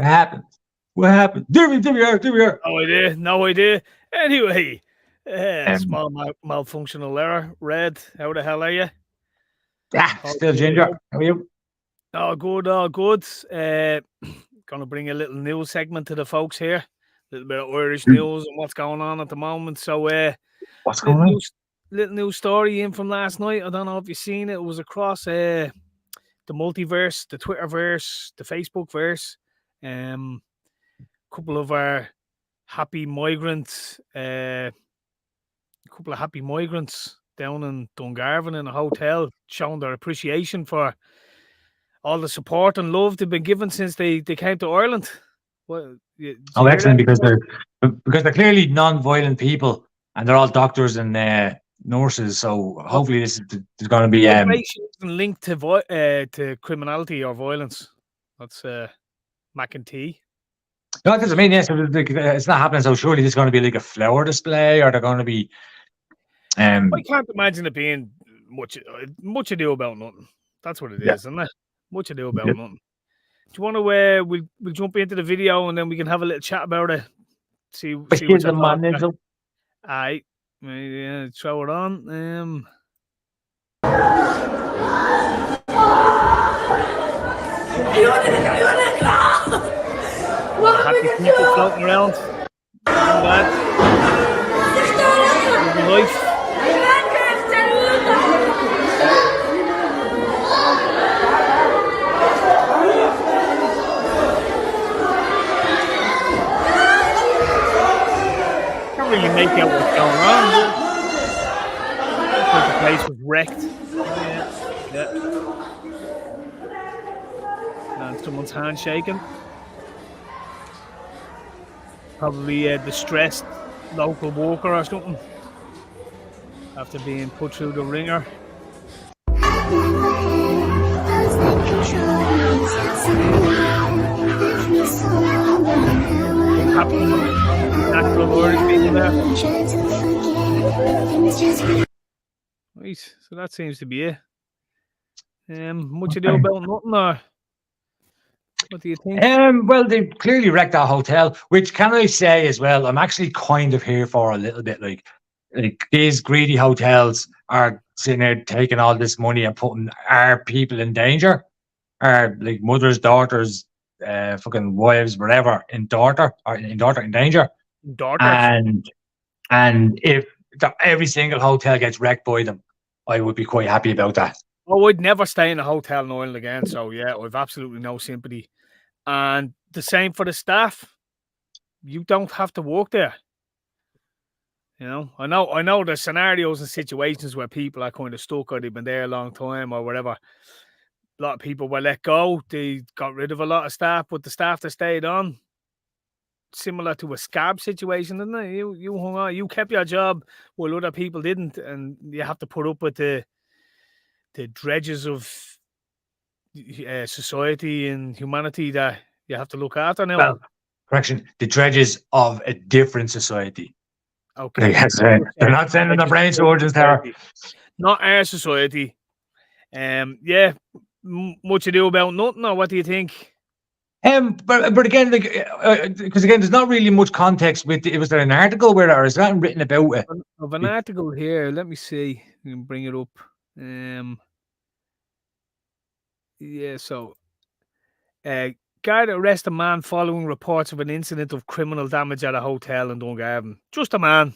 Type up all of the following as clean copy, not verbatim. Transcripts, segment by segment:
What happened? What happened? There we are. No idea. Anyway, Um, small malfunctional error. Red, how the hell are you? Still ginger. How are you? All good, all good. Gonna bring a little news segment to the folks here. A little bit of Irish news and what's going on at the moment. So, What's going on? Little news story in from last night. I don't know if you've seen it. It was across the multiverse, the Twitterverse, the Facebookverse. Couple of our happy migrants, down in Dungarvan in a hotel, showing their appreciation for all the support and love they've been given since they came to Ireland. Excellent, because they're clearly non-violent people, and they're all doctors and nurses. So hopefully there's going to be linked to criminality or violence. That's Mac and T. No, it doesn't mean yes. It's not happening. So surely there's going to be like a flower display, or they're going to be. I can't imagine it being much ado about nothing. That's what it is, isn't it? Much ado about nothing. Do you want to? We'll jump into the video and then we can have a little chat about it. See what's your thoughts. Aye, throw it on. Happy people floating around. Life. Can't really make out what's going on. The place was wrecked. Yeah. And someone's hand shaking. Probably a distressed local worker or something after being put through the ringer. Natural Irish people there. Right, so that seems to be it. Much ado about nothing, or what do you think? Well, they clearly wrecked that hotel, which can I say as well, I'm actually kind of here for a little bit. Like these greedy hotels are sitting there taking all this money and putting our people in danger, our like mothers, daughters, fucking wives, whatever, in danger. And if every single hotel gets wrecked by them, I would be quite happy about that. Oh, I'd never stay in a hotel in Ireland again. So yeah, I've absolutely no sympathy. And the same for the staff. You don't have to work there. You know, I know there's scenarios and situations where people are kind of stuck or they've been there a long time or whatever. A lot of people were let go. They got rid of a lot of staff, but the staff that stayed on, similar to a scab situation, isn't it? You hung on, you kept your job while other people didn't, and you have to put up with the dredges of society and humanity that you have to look after now. Well, correction, the dredges of a different society. Okay. They're not sending their brain surgeons there. Not our society. Yeah, much ado about nothing, or what do you think? But again, because again, there's not really much context with it. Was there an article where there is nothing written about it? Of an article here, let me see. You can bring it up. Yeah, so Garda arrest a man following reports of an incident of criminal damage at a hotel in Dungarvan. Just a man.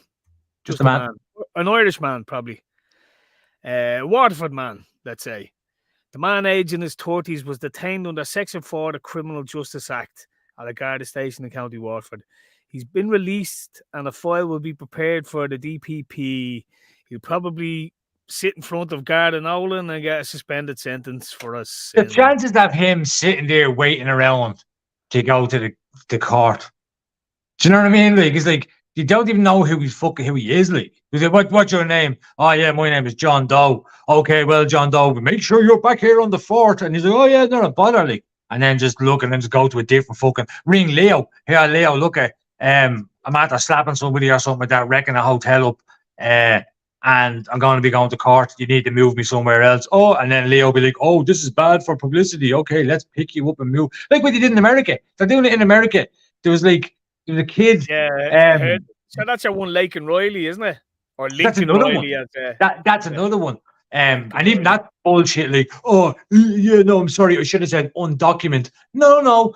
Just a man. An Irish man, probably. Waterford man, let's say. The man, aged in his 30s, was detained under Section 4 of the Criminal Justice Act at a Garda station in County Waterford. He's been released and a file will be prepared for the DPP. He'll probably sit in front of Garda Nolan and get a suspended sentence for us. The chances of him sitting there waiting around to go to the court. Do you know what I mean? Like, it's like, you don't even know who he is. Like, what's your name? Oh yeah, my name is John Doe. Okay, well, John Doe, make sure you're back here on the fort. And he's like, oh yeah, not bother. Like, and then just look and then just go to a different fucking ring Leo. Here, Leo, look at I'm after slapping somebody or something like that, wrecking a hotel up. and I'm going to be going to court. You need to move me somewhere else. Oh, and then Leo will be like, oh, this is bad for publicity. Okay, let's pick you up and move. Like what they did in America. They're doing it in America. There was a kid. Yeah, I heard. So that's your one, Lake and Riley, isn't it? Or That's Lincoln another Riley. one. As, That's another one. And even that bullshit, like, oh, yeah, no, I'm sorry, I should have said undocumented. No,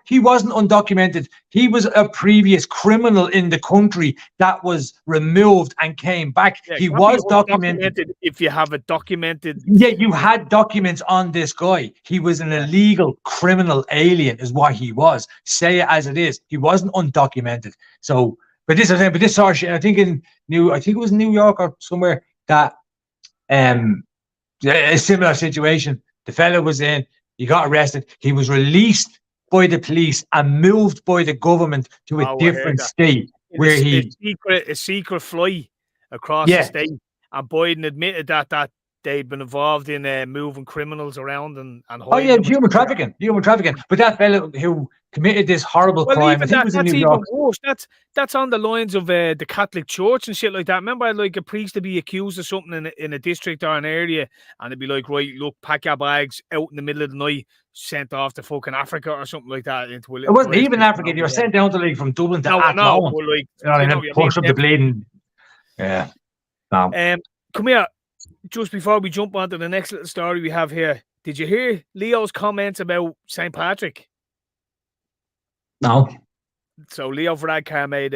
he wasn't undocumented. He was a previous criminal in the country that was removed and came back. Yeah, he was documented. If you have a documented. Yeah, you had documents on this guy. He was an illegal criminal alien, is what he was. Say it as it is. He wasn't undocumented. So, but this sort of shit, I think it was New York or somewhere that a similar situation. The fella was in, he got arrested, he was released by the police and moved by the government to a different state where a secret flight across the state, and Biden admitted that they'd been involved in moving criminals around and human trafficking. But that fella who committed this horrible crime, I think it was in New York. Worse. That's on the lines of the Catholic Church and shit like that. Remember, like a priest to be accused of something in a district or an area, and it'd be like, right, look, pack your bags out in the middle of the night, sent off to fucking Africa or something like that. It wasn't even Africa. You were sent down to from Dublin to Athlone. And then push up the bleeding. Yeah. No. Come here. Just before we jump onto the next little story we have here, did you hear Leo's comments about St. Patrick? No. So Leo Varadkar made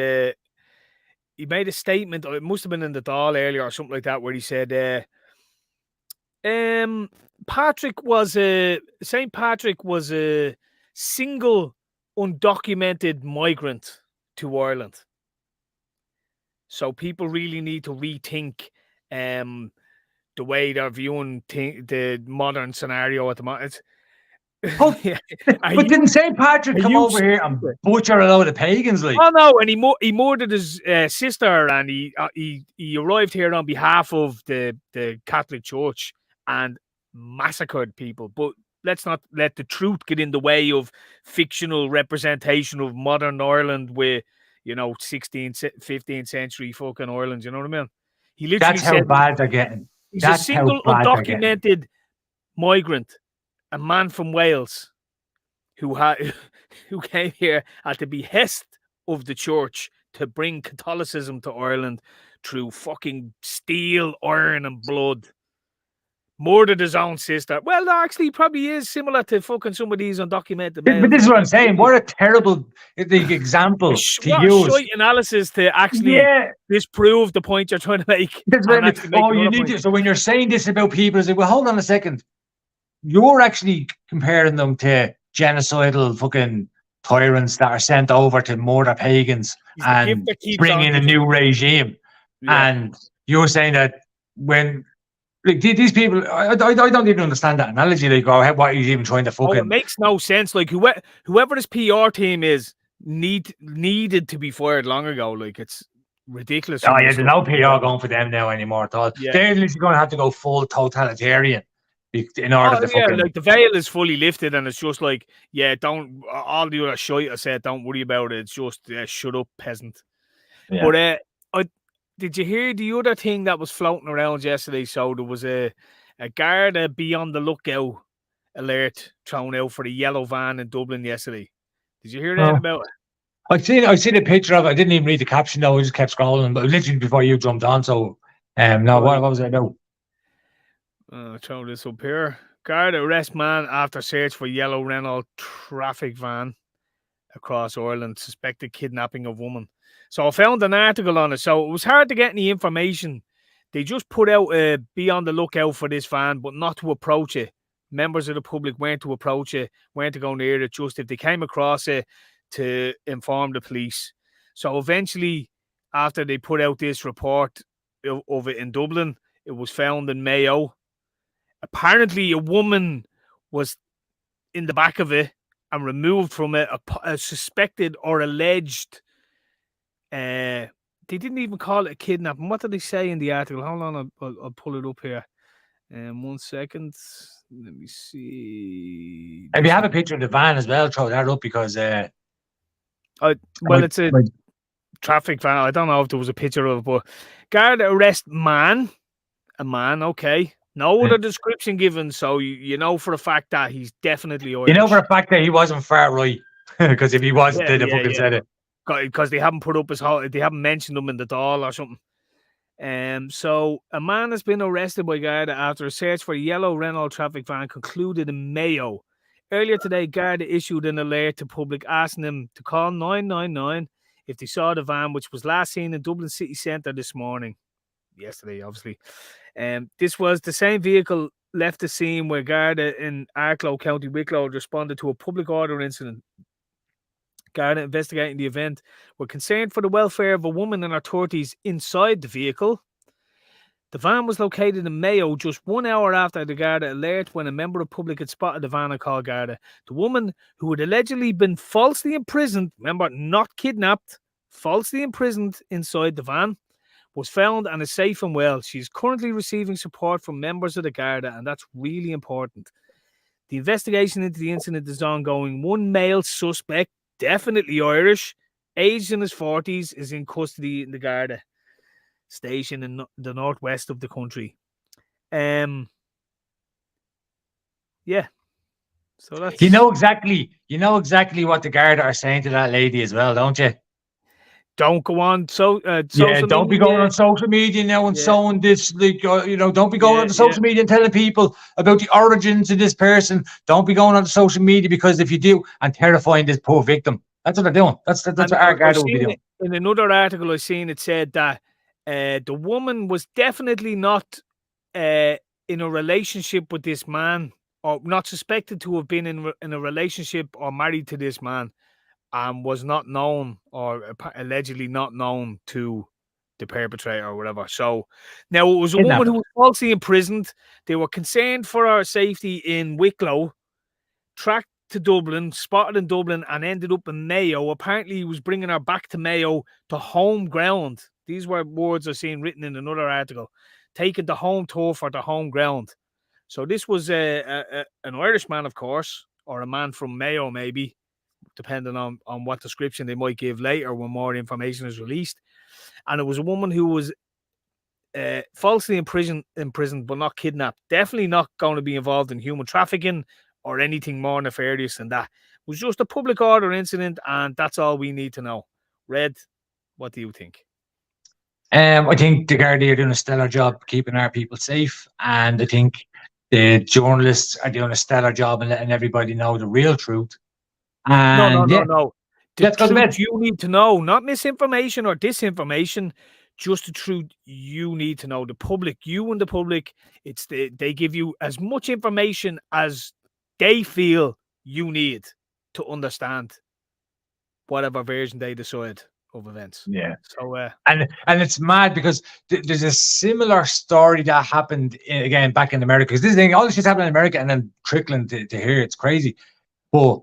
a statement, or it must have been in the Dáil earlier or something like that, where he said St. Patrick was a single undocumented migrant to Ireland. So people really need to rethink the way they're viewing the modern scenario at the moment. But didn't St. Patrick come over here and butcher a load of pagans? Like? Oh no, and he murdered his sister, and he arrived here on behalf of the Catholic Church and massacred people. But let's not let the truth get in the way of fictional representation of modern Ireland with 16th, 15th century fucking Ireland. You know what I mean? He literally said, how bad they're getting. He's a single undocumented migrant, a man from Wales who came here at the behest of the church to bring Catholicism to Ireland through fucking steel, iron, and blood. Murdered his own sister. Well, actually, probably is similar to fucking some of these undocumented males. But this is what I'm saying. What a terrible example to use. What analysis to actually disprove the point you're trying to make. You need to. So when you're saying this about people, it's like, well, hold on a second. You're actually comparing them to genocidal fucking tyrants that are sent over to murder pagans and bring in a new regime. Yeah. And you're saying that when these people, I don't even understand that analogy. Like, what he's even trying to fucking. It makes no sense. Like, whoever his PR team is needed to be fired long ago. Like, it's ridiculous. Oh yeah, there's no PR going for them now anymore at all. Yeah. They're literally going to have to go full totalitarian in order to fucking. Like the veil is fully lifted, and it's just like, don't all the other shit I said, don't worry about it. It's just shut up, peasant. Yeah. But did you hear the other thing that was floating around yesterday? So there was a Garda be on the lookout alert thrown out for the yellow van in Dublin yesterday. Did you hear that about it? I've seen a picture of it. I didn't even read the caption though. I just kept scrolling, but literally before you jumped on. So what was it about? I'll throw this up here. Garda arrest man after search for yellow Renault traffic van across Ireland. Suspected kidnapping of woman. So I found an article on it. So it was hard to get any information. They just put out be on the lookout for this van, but not to approach it. Members of the public weren't to approach it, weren't to go near it, just if they came across it to inform the police. So eventually, after they put out this report of it in Dublin, it was found in Mayo. Apparently, a woman was in the back of it and removed from it, a suspected or alleged. They didn't even call it a kidnapping. What did they say in the article? Hold on, I'll pull it up here. 1 second. Let me see. If you have a picture of the van as well, throw that up because. It's a traffic van. I don't know if there was a picture of it, but Garda arrest man. A man, okay. No other description given, so you know for a fact that he's definitely Irish. You know for a fact that he wasn't far right, because if he was, they'd have fucking said it. Because they haven't put up his whole, they haven't mentioned him in the doll or something. So a man has been arrested by Garda after a search for a yellow Renault traffic van concluded in Mayo. Earlier today, Garda issued an alert to public asking them to call 999 if they saw the van, which was last seen in Dublin city centre this morning. Yesterday, obviously. This was the same vehicle left the scene where Garda in Arklow, County Wicklow, responded to a public order incident. Garda investigating the event were concerned for the welfare of a woman in her 30s inside the vehicle. The van was located in Mayo just 1 hour after the Garda alert when a member of public had spotted the van and called Garda. The woman who had allegedly been falsely imprisoned, remember, not kidnapped, falsely imprisoned inside the van, was found and is safe and well. She's currently receiving support from members of the Garda, and that's really important. The investigation into the incident is ongoing. One male suspect, definitely Irish, aged in his 40s, is in custody in the Garda station in the northwest of the country. Yeah. So that's you know exactly what the Garda are saying to that lady as well, don't you? Don't go on don't be going on social media now and sowing this, like, don't be going on the social media and telling people about the origins of this person. Don't be going on the social media, because if you do, and terrifying this poor victim. That's what they're doing. That's what our Garda will be doing. In another article I seen, it said that the woman was definitely not in a relationship with this man, or not suspected to have been in a relationship or married to this man, and was not known, or allegedly not known to the perpetrator or whatever. So now it was a woman who was falsely imprisoned. They were concerned for her safety in Wicklow, tracked to Dublin, spotted in Dublin, and ended up in Mayo. Apparently, he was bringing her back to Mayo to home ground. These were words I've seen written in another article. Taking the home tour for the home ground. So this was an Irish man, of course, or a man from Mayo, maybe, depending on what description they might give later when more information is released. And it was a woman who was falsely imprisoned, but not kidnapped. Definitely not going to be involved in human trafficking or anything more nefarious than that. It was just a public order incident, and that's all we need to know. Red, what do you think? I think the Garda are doing a stellar job keeping our people safe, and I think the journalists are doing a stellar job in letting everybody know the real truth. And no. The truth you need to know, not misinformation or disinformation, just the truth you need to know. The public, you and the public, they give you as much information as they feel you need to understand whatever version they decide of events. Yeah. So and it's mad because there's a similar story that happened again back in America. Because this thing, all this shit's happening in America and then trickling to here. It's crazy. But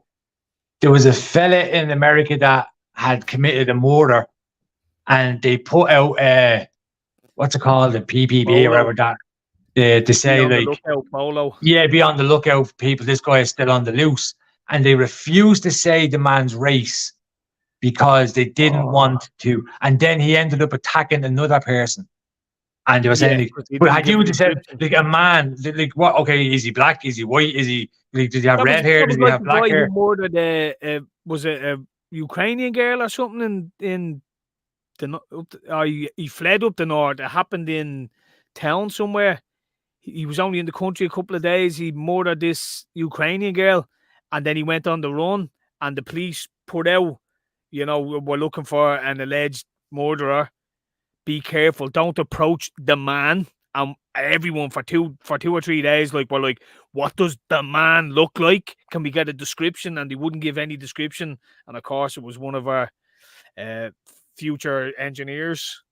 there was a fella in America that had committed a murder, and they put out what's it called, the PPB or whatever that to say, like, be on the lookout for people. This guy is still on the loose, and they refused to say the man's race because they didn't want to. And then he ended up attacking another person. And they were saying, like, but had you just said, like, a man, like, what? Okay, is he black? Is he white? Is he, like, does he have red hair? Does he have black hair? Murdered, was it a Ukrainian girl or something in the, or he fled up the north. It happened in town somewhere. He was only in the country a couple of days. He murdered this Ukrainian girl, and then he went on the run, and the police put out, we're looking for an alleged murderer. Be careful. Don't approach the man. And everyone for two or 3 days, like, we're like, what does the man look like? Can we get a description? And they wouldn't give any description. And of course, it was one of our future engineers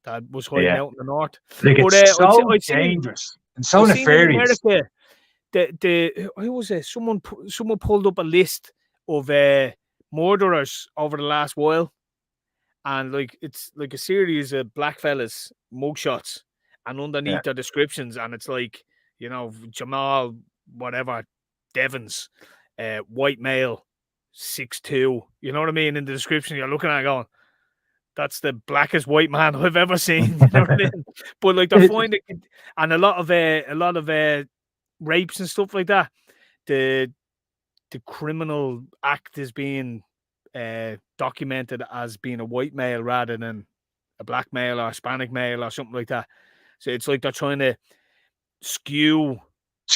that was hiding out in the north. Like, it's so dangerous and so nefarious. In America, who was it? Someone pulled up a list of murderers over the last while, and like it's like a series of black fellas mugshots, and underneath their descriptions, and it's like, Jamal whatever Devons, white male, 6'2", you know what I mean? In the description, you're looking at it going, that's the blackest white man I've ever seen. You know what I mean? But like they're finding, and a lot of rapes and stuff like that. The criminal act is being documented as being a white male rather than a black male or Hispanic male or something like that. So it's like they're trying to skew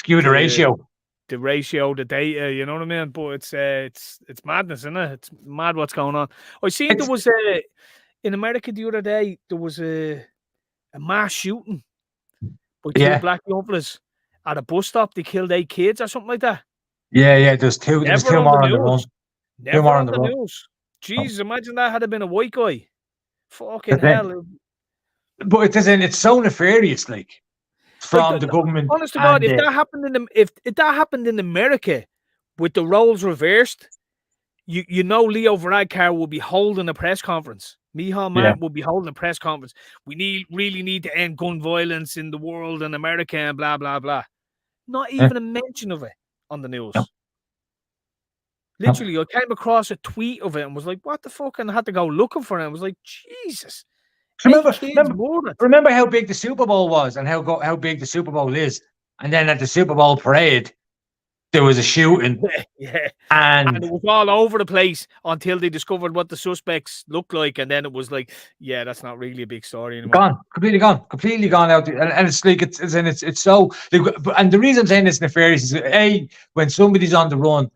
the ratio. The ratio, the data, you know what I mean? But it's madness, isn't it? It's mad what's going on. I seen there was in America the other day, there was a mass shooting by two black youngsters at a bus stop. They killed 8 kids or something like that. Yeah, there's two more on the run. Never on the news. Jesus, imagine that had been a white guy. Fucking hell. But it's so nefarious, like, from the government. Honest to God, if that happened in America with the roles reversed, you know Leo Varadkar will be holding a press conference. Micheál Martin will be holding a press conference. We really need to end gun violence in the world and America and blah blah blah. Not even a mention of it on the news. No. Literally, I came across a tweet of it and was like, what the fuck? And I had to go looking for it. I was like, Jesus. Remember how big the Super Bowl was and how big the Super Bowl is. And then at the Super Bowl parade, there was a shooting. And it was all over the place until they discovered what the suspects looked like. And then it was like, yeah, that's not really a big story anymore. Completely gone out. And it's like, it's so, and the reason I'm saying it's nefarious is, when somebody's on the run,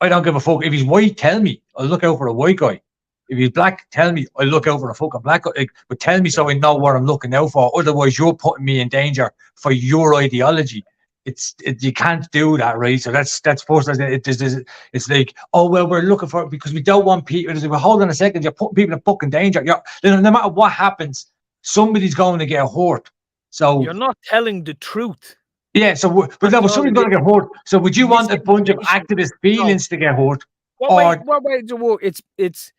I don't give a fuck. If he's white, tell me. I'll look out for a white guy. If he's black, tell me. I'll look out for a fucking black guy. Like, but tell me so I know what I'm looking out for. Otherwise, you're putting me in danger for your ideology. You can't do that, right? So that's forced. It's like, oh well, we're looking for it because we don't want people. Well, hold on a second. You're putting people in fucking danger. No matter what happens, somebody's going to get hurt. So you're not telling the truth. Yeah, but somebody's going to get hurt. So would you want a bunch of activist feelings to get hurt? It's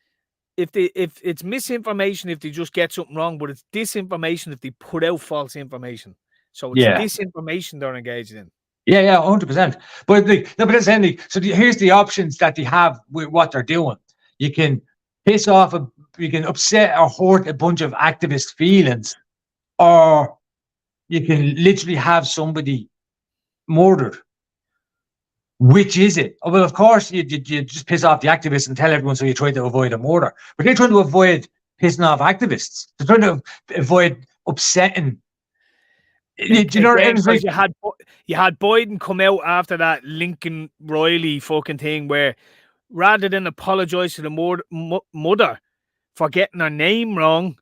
if it's misinformation if they just get something wrong, but it's disinformation if they put out false information. So it's disinformation they're engaged in. Yeah, 100%. But that's ending. So here's the options that they have with what they're doing. You can piss off, you can upset or hurt a bunch of activist feelings, or you can literally have somebody murdered. Which is it? Well, of course, you just piss off the activists and tell everyone, so you try to avoid a murder. But they're trying to avoid pissing off activists. They're trying to avoid upsetting. You know what I mean? Like, you had Biden come out after that Lincoln Riley fucking thing where rather than apologize to the mother for getting her name wrong,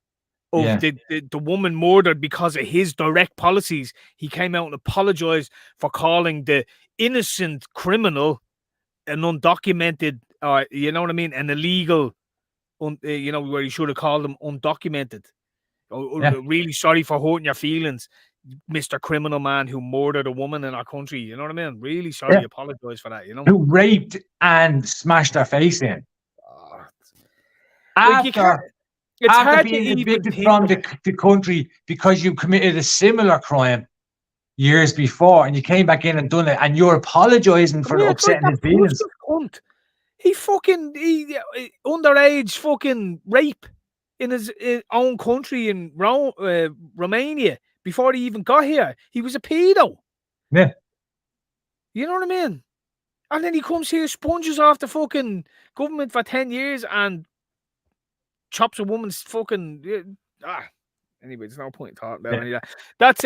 of the woman murdered because of his direct policies, he came out and apologized for calling the innocent criminal an undocumented, you know what I mean, an illegal, you know, where he should have called them undocumented. Really sorry for hurting your feelings, Mr. Criminal Man who murdered a woman in our country. You know what I mean? Really sorry, apologize for that. You know, who raped and smashed their face in after being evicted from the country because you committed a similar crime years before, and you came back in and done it, and you're apologizing for upsetting his feelings. He underage fucking rape in his own country in Romania before he even got here. He was a pedo. Yeah. You know what I mean? And then he comes here, sponges off the fucking government for 10 years and chops a woman's fucking anyway, there's no point talking about any of that. That's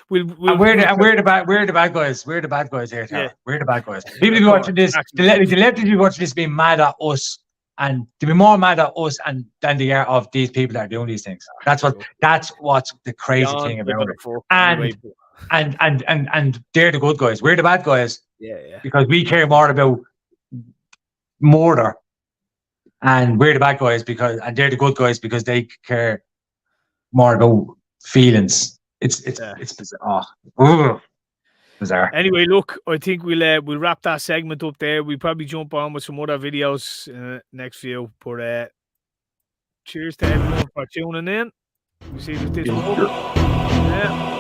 we're the bad guys. We're the bad guys here, Tara. Yeah. We're the bad guys. People be watching this, the lefties be watching this being mad at us, and to be more mad at us than they are of these people that are doing these things. That's what's the crazy thing about it. And they're the good guys. We're the bad guys. Yeah. Because we care more about murder. And we're the bad guys and they're the good guys because they care more about feelings. It's bizarre. Bizarre. Anyway, look, I think we'll wrap that segment up there. We'll probably jump on with some other videos next few. But cheers to everyone for tuning in. We'll see you with this one. Yeah.